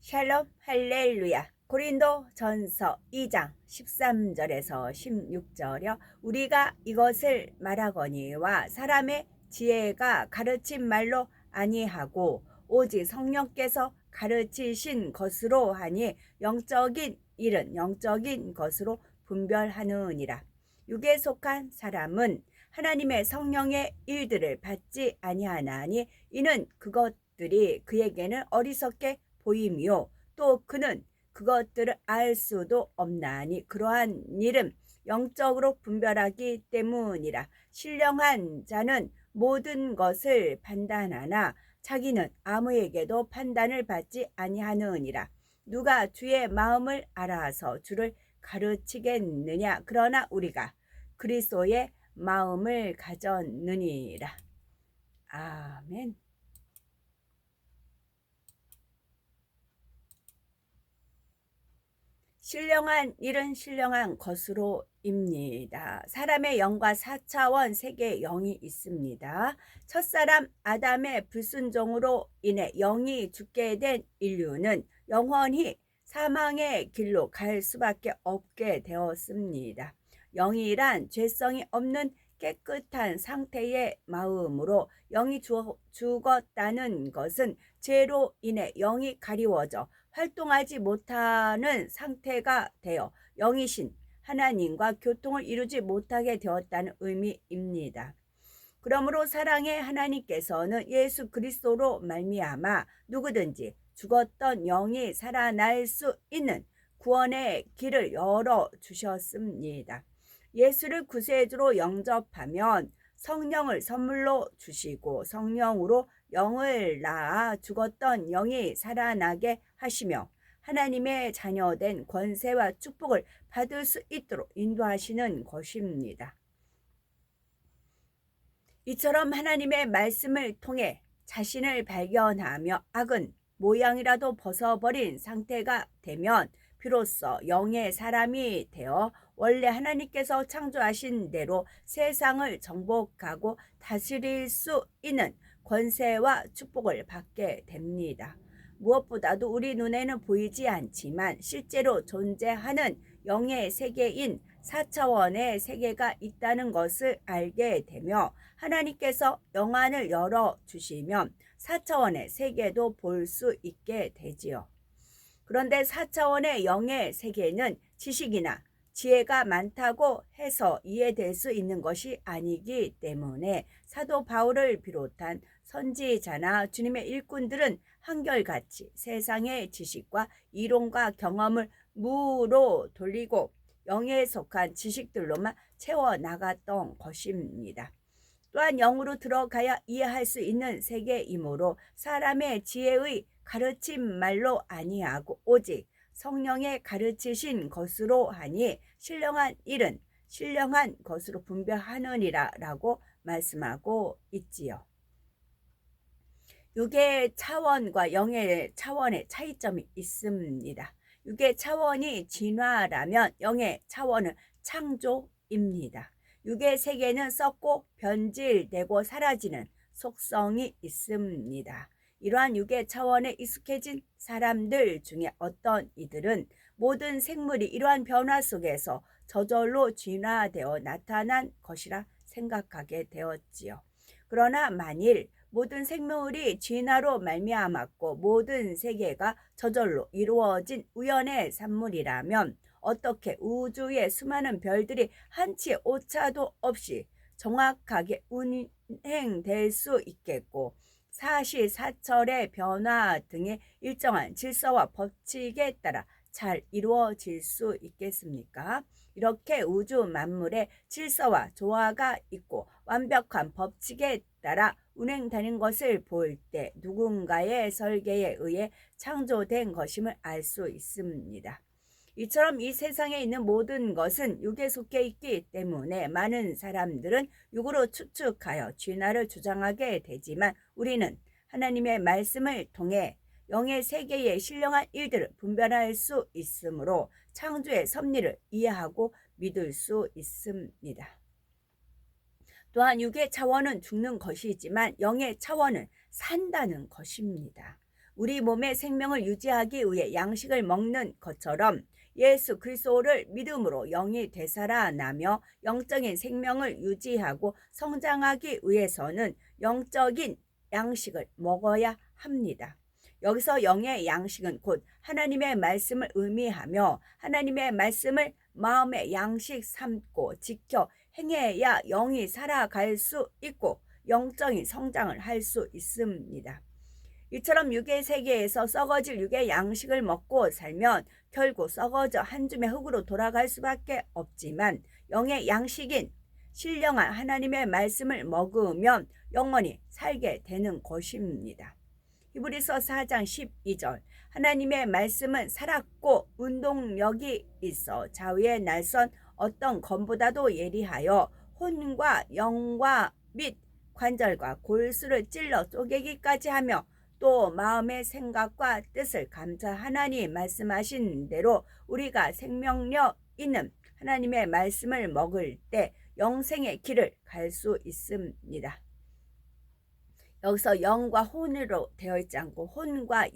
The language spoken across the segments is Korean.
샬롬 할렐루야. 고린도 전서 2장 13절에서 16절여 우리가 이것을 말하거니와 사람의 지혜가 가르친 말로 아니하고 오직 성령께서 가르치신 것으로 하니 영적인 일은 영적인 것으로 분별하느니라. 육에 속한 사람은 하나님의 성령의 일들을 받지 아니하나니 이는 그것들이 그에게는 어리석게 보임이요 또 그는 그것들을 알 수도 없나니 그러한 일은 영적으로 분별하기 때문이라. 신령한 자는 모든 것을 판단하나 자기는 아무에게도 판단을 받지 아니하느니라. 누가 주의 마음을 알아서 주를 가르치겠느냐. 그러나 우리가 그리스도의 마음을 가졌느니라. 아멘. 신령한 일은 신령한 것으로입니다. 사람의 영과 4차원 세계의 영이 있습니다. 첫사람 아담의 불순종으로 인해 영이 죽게 된 인류는 영원히 사망의 길로 갈 수밖에 없게 되었습니다. 영이란 죄성이 없는 깨끗한 상태의 마음으로 영이 죽었다는 것은 죄로 인해 영이 가리워져 활동하지 못하는 상태가 되어 영이신 하나님과 교통을 이루지 못하게 되었다는 의미입니다. 그러므로 사랑의 하나님께서는 예수 그리스도로 말미암아 누구든지 죽었던 영이 살아날 수 있는 구원의 길을 열어 주셨습니다. 예수를 구세주로 영접하면 성령을 선물로 주시고 성령으로 영을 낳아 죽었던 영이 살아나게 하시며 하나님의 자녀된 권세와 축복을 받을 수 있도록 인도하시는 것입니다. 이처럼 하나님의 말씀을 통해 자신을 발견하며 악은 모양이라도 벗어버린 상태가 되면 비로소 영의 사람이 되어 원래 하나님께서 창조하신 대로 세상을 정복하고 다스릴 수 있는 권세와 축복을 받게 됩니다. 무엇보다도 우리 눈에는 보이지 않지만 실제로 존재하는 영의 세계인 4차원의 세계가 있다는 것을 알게 되며 하나님께서 영안을 열어주시면 4차원의 세계도 볼 수 있게 되지요. 그런데 4차원의 영의 세계는 지식이나 지혜가 많다고 해서 이해될 수 있는 것이 아니기 때문에 사도 바울을 비롯한 선지자나 주님의 일꾼들은 한결같이 세상의 지식과 이론과 경험을 무로 돌리고 영에 속한 지식들로만 채워나갔던 것입니다. 또한 영으로 들어가야 이해할 수 있는 세계이므로 사람의 지혜의 가르침 말로 아니하고 오직 성령의 가르치신 것으로 하니 신령한 일은 신령한 것으로 분별하느니라 라고 말씀하고 있지요. 육의 차원과 영의 차원의 차이점이 있습니다. 육의 차원이 진화라면 영의 차원은 창조입니다. 육의 세계는 썩고 변질되고 사라지는 속성이 있습니다. 이러한 육의 차원에 익숙해진 사람들 중에 어떤 이들은 모든 생물이 이러한 변화 속에서 저절로 진화되어 나타난 것이라 생각하게 되었지요. 그러나 만일 모든 생물이 진화로 말미암았고 모든 세계가 저절로 이루어진 우연의 산물이라면 어떻게 우주의 수많은 별들이 한치의 오차도 없이 정확하게 운행될 수 있겠고 사시사철의 변화 등의 일정한 질서와 법칙에 따라 잘 이루어질 수 있겠습니까? 이렇게 우주 만물의 질서와 조화가 있고 완벽한 법칙에 따라 운행되는 것을 볼 때 누군가의 설계에 의해 창조된 것임을 알 수 있습니다. 이처럼 이 세상에 있는 모든 것은 육에 속해 있기 때문에 많은 사람들은 육으로 추측하여 진화를 주장하게 되지만 우리는 하나님의 말씀을 통해 영의 세계의 신령한 일들을 분별할 수 있으므로 창조의 섭리를 이해하고 믿을 수 있습니다. 또한 육의 차원은 죽는 것이지만 영의 차원은 산다는 것입니다. 우리 몸의 생명을 유지하기 위해 양식을 먹는 것처럼 예수 그리스도를 믿음으로 영이 되살아나며 영적인 생명을 유지하고 성장하기 위해서는 영적인 양식을 먹어야 합니다. 여기서 영의 양식은 곧 하나님의 말씀을 의미하며 하나님의 말씀을 마음의 양식 삼고 지켜 행해야 영이 살아갈 수 있고 영적인 성장을 할 수 있습니다. 이처럼 육의 세계에서 썩어질 육의 양식을 먹고 살면 결국 썩어져 한 줌의 흙으로 돌아갈 수밖에 없지만 영의 양식인 신령한 하나님의 말씀을 먹으면 영원히 살게 되는 것입니다. 히브리서 4장 12절 하나님의 말씀은 살았고 운동력이 있어 좌우에 날선 어떤 검보다도 예리하여 혼과 영과 및 관절과 골수를 찔러 쪼개기까지 하며 또 마음의 생각과 뜻을 감찰하나니 말씀하신 대로 우리가 생명력 있는 하나님의 말씀을 먹을 때 영생의 길을 갈 수 있습니다. 여기서 영과 혼으로 되어 있지 않고 혼과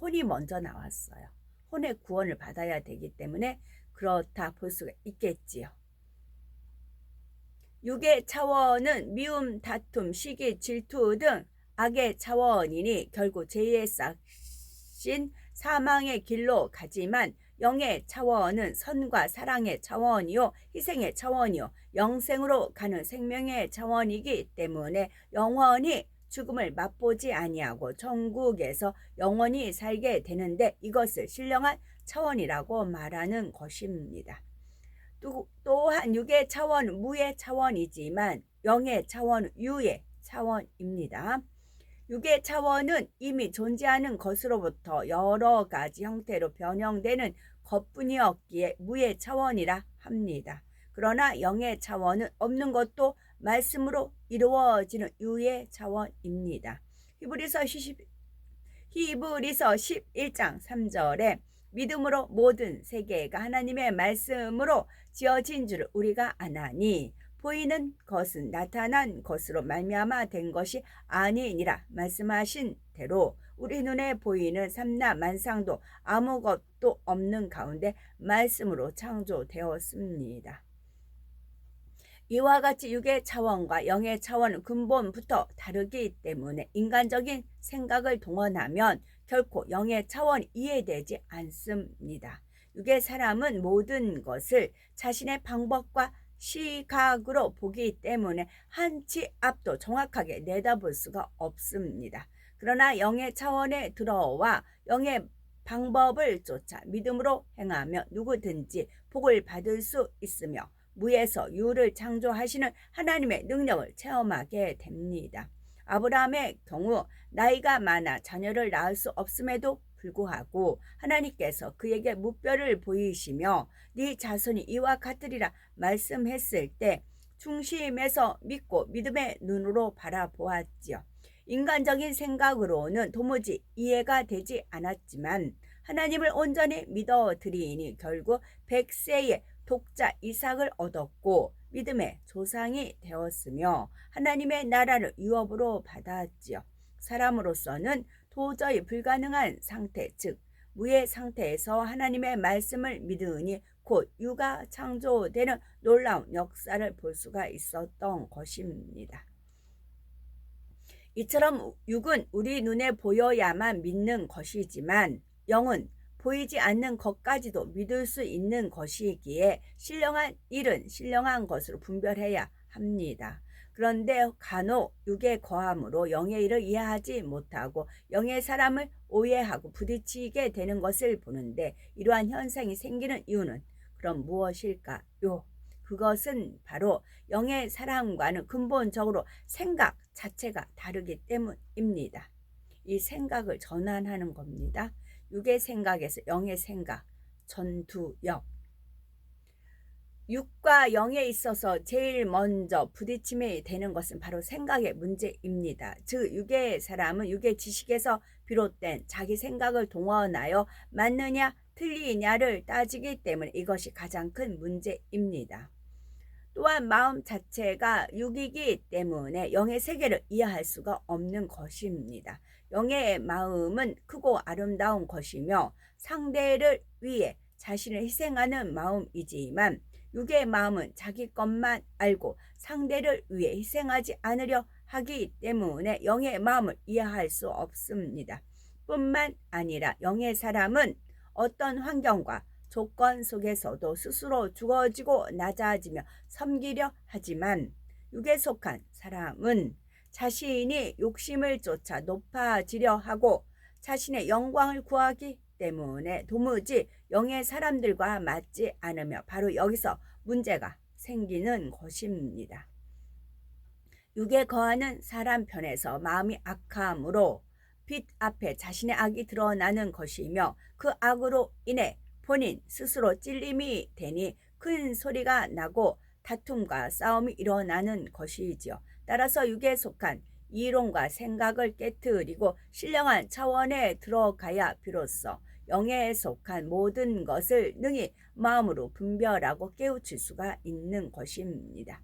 혼이 먼저 나왔어요. 혼의 구원을 받아야 되기 때문에 그렇다 볼 수가 있겠지요. 육의 차원은 미움, 다툼, 시기, 질투 등 악의 차원이니 결국 죄의 싹신 사망의 길로 가지만 영의 차원은 선과 사랑의 차원이요 희생의 차원이요 영생으로 가는 생명의 차원이기 때문에 영원히 죽음을 맛보지 아니하고 천국에서 영원히 살게 되는데 이것을 신령한 차원이라고 말하는 것입니다. 또한 육의 차원은 무의 차원이지만 영의 차원은 유의 차원입니다. 육의 차원은 이미 존재하는 것으로부터 여러 가지 형태로 변형되는 것뿐이었기에 무의 차원이라 합니다. 그러나 영의 차원은 없는 것도 말씀으로 이루어지는 유의 차원입니다. 히브리서 11장 3절에 믿음으로 모든 세계가 하나님의 말씀으로 지어진 줄을 우리가 아나니 보이는 것은 나타난 것으로 말미암아 된 것이 아니니라 말씀하신 대로 우리 눈에 보이는 삼라 만상도 아무것도 없는 가운데 말씀으로 창조되었습니다. 이와 같이 육의 차원과 영의 차원은 근본부터 다르기 때문에 인간적인 생각을 동원하면 결코 영의 차원이 이해되지 않습니다. 육의 사람은 모든 것을 자신의 방법과 시각으로 보기 때문에 한 치 앞도 정확하게 내다볼 수가 없습니다. 그러나 영의 차원에 들어와 영의 방법을 쫓아 믿음으로 행하며 누구든지 복을 받을 수 있으며 무에서 유를 창조하시는 하나님의 능력을 체험하게 됩니다. 아브라함의 경우 나이가 많아 자녀를 낳을 수 없음에도 불구하고 하나님께서 그에게 무뼈를 보이시며 네 자손이 이와 같으리라 말씀했을 때 중심에서 믿고 믿음의 눈으로 바라보았지요. 인간적인 생각으로는 도무지 이해가 되지 않았지만 하나님을 온전히 믿어드리니 결국 100세의 독자 이삭을 얻었고 믿음의 조상이 되었으며 하나님의 나라를 유업으로 받았지요. 사람으로서는 도저히 불가능한 상태, 즉 무의 상태에서 하나님의 말씀을 믿으니 곧 유가 창조되는 놀라운 역사를 볼 수가 있었던 것입니다. 이처럼 육은 우리 눈에 보여야만 믿는 것이지만 영은 보이지 않는 것까지도 믿을 수 있는 것이기에 신령한 일은 신령한 것으로 분별해야 합니다. 그런데 간혹 육의 거함으로 영의 일을 이해하지 못하고 영의 사람을 오해하고 부딪히게 되는 것을 보는데 이러한 현상이 생기는 이유는 그럼 무엇일까요? 그것은 바로 영의 사람과는 근본적으로 생각 자체가 다르기 때문입니다. 이 생각을 전환하는 겁니다. 육의 생각에서 영의 생각, 전두엽. 육과 영에 있어서 제일 먼저 부딪힘이 되는 것은 바로 생각의 문제입니다. 즉 육의 사람은 육의 지식에서 비롯된 자기 생각을 동원하여 맞느냐 틀리냐를 따지기 때문에 이것이 가장 큰 문제입니다. 또한 마음 자체가 육이기 때문에 영의 세계를 이해할 수가 없는 것입니다. 영의 마음은 크고 아름다운 것이며 상대를 위해 자신을 희생하는 마음이지만 육의 마음은 자기 것만 알고 상대를 위해 희생하지 않으려 하기 때문에 영의 마음을 이해할 수 없습니다. 뿐만 아니라 영의 사람은 어떤 환경과 조건 속에서도 스스로 죽어지고 낮아지며 섬기려 하지만 육에 속한 사람은 자신이 욕심을 쫓아 높아지려 하고 자신의 영광을 구하기 때문에 도무지 영의 사람들과 맞지 않으며 바로 여기서 문제가 생기는 것입니다. 육에 거하는 사람 편에서 마음이 악함으로 빛 앞에 자신의 악이 드러나는 것이며 그 악으로 인해 본인 스스로 찔림이 되니 큰 소리가 나고 다툼과 싸움이 일어나는 것이지요. 따라서 육에 속한 이론과 생각을 깨트리고 신령한 차원에 들어가야 비로소 영에 속한 모든 것을 능히 마음으로 분별하고 깨우칠 수가 있는 것입니다.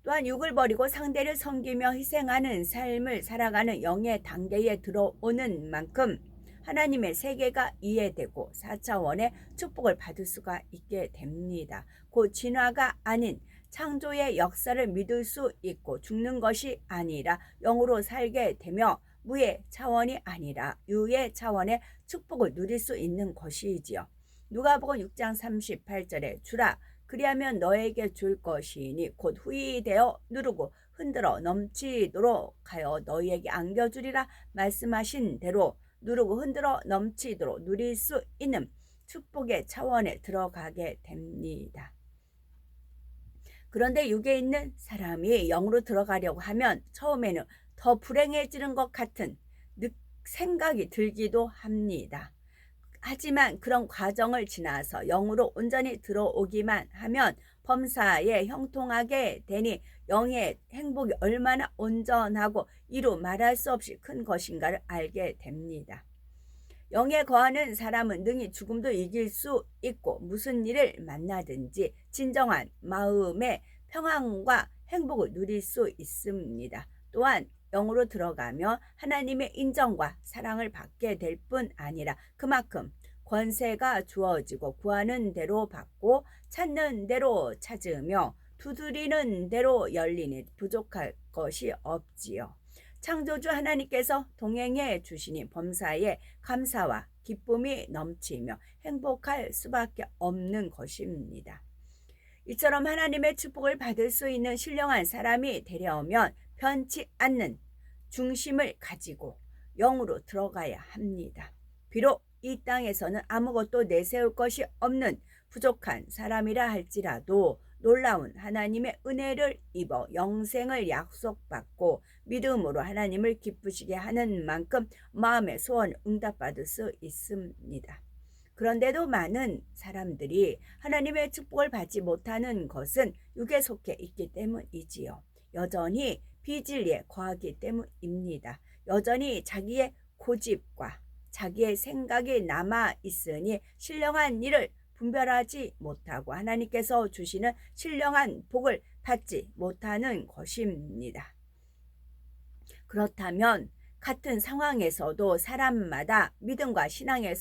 또한 육을 버리고 상대를 섬기며 희생하는 삶을 살아가는 영의 단계에 들어오는 만큼 하나님의 세계가 이해되고 4차원의 축복을 받을 수가 있게 됩니다. 곧 진화가 아닌 창조의 역사를 믿을 수 있고 죽는 것이 아니라 영으로 살게 되며 무의 차원이 아니라 유의 차원의 축복을 누릴 수 있는 것이지요. 누가복음 6장 38절에 주라 그리하면 너에게 줄 것이니 곧 후히되어 누르고 흔들어 넘치도록 하여 너희에게 안겨주리라 말씀하신 대로 누르고 흔들어 넘치도록 누릴 수 있는 축복의 차원에 들어가게 됩니다. 그런데 육에 있는 사람이 영으로 들어가려고 하면 처음에는 더 불행해지는 것 같은 생각이 들기도 합니다. 하지만 그런 과정을 지나서 영으로 온전히 들어오기만 하면 범사에 형통하게 되니 영의 행복이 얼마나 온전하고 이루 말할 수 없이 큰 것인가를 알게 됩니다. 영에 거하는 사람은 능히 죽음도 이길 수 있고 무슨 일을 만나든지 진정한 마음의 평안과 행복을 누릴 수 있습니다. 또한 영으로 들어가며 하나님의 인정과 사랑을 받게 될 뿐 아니라 그만큼 권세가 주어지고 구하는 대로 받고 찾는 대로 찾으며 두드리는 대로 열리니 부족할 것이 없지요. 창조주 하나님께서 동행해 주시니 범사에 감사와 기쁨이 넘치며 행복할 수밖에 없는 것입니다. 이처럼 하나님의 축복을 받을 수 있는 신령한 사람이 되려면 변치 않는 중심을 가지고 영으로 들어가야 합니다. 비록 이 땅에서는 아무것도 내세울 것이 없는 부족한 사람이라 할지라도 놀라운 하나님의 은혜를 입어 영생을 약속받고 믿음으로 하나님을 기쁘시게 하는 만큼 마음의 소원을 응답받을 수 있습니다. 그런데도 많은 사람들이 하나님의 축복을 받지 못하는 것은 육에 속해 있기 때문이지요. 여전히 비진리에 거하기 때문입니다. 여전히 자기의 고집과 자기의 생각이 남아 있으니 신령한 일을 분별하지 못하고 하나님께서 주시는 신령한 복을 받지 못하는 것입니다. 그렇다면 같은 상황에서도 사람마다 믿음과 신앙의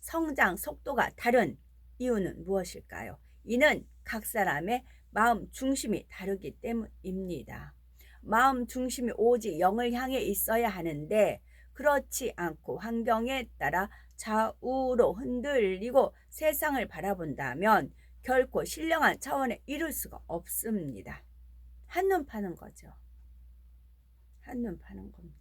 성장 속도가 다른 이유는 무엇일까요? 이는 각 사람의 마음 중심이 다르기 때문입니다. 마음 중심이 오직 영을 향해 있어야 하는데 그렇지 않고 환경에 따라 좌우로 흔들리고 세상을 바라본다면 결코 신령한 차원에 이룰 수가 없습니다. 한눈 파는 거죠. 한눈 파는 겁니다.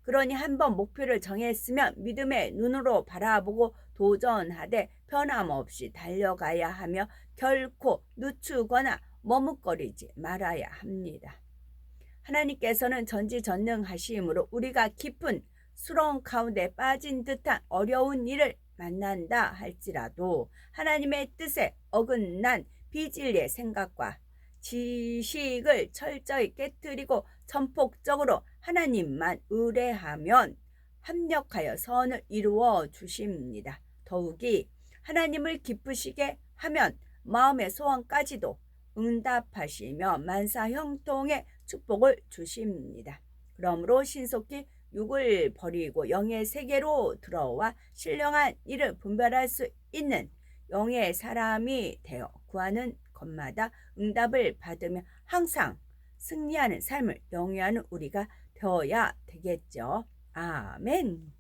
그러니 한번 목표를 정했으면 믿음의 눈으로 바라보고 도전하되 변함없이 달려가야 하며 결코 늦추거나 머뭇거리지 말아야 합니다. 하나님께서는 전지전능하심으로 우리가 깊은 수렁 가운데 빠진 듯한 어려운 일을 만난다 할지라도 하나님의 뜻에 어긋난 비진리의 생각과 지식을 철저히 깨뜨리고 전폭적으로 하나님만 의뢰하면 합력하여 선을 이루어 주십니다. 더욱이 하나님을 기쁘시게 하면 마음의 소원까지도 응답하시며 만사형통의 축복을 주십니다. 그러므로 신속히 육을 버리고 영의 세계로 들어와 신령한 일을 분별할 수 있는 영의 사람이 되어 구하는 것마다 응답을 받으며 항상 승리하는 삶을 영위하는 우리가 되어야 되겠죠. 아멘.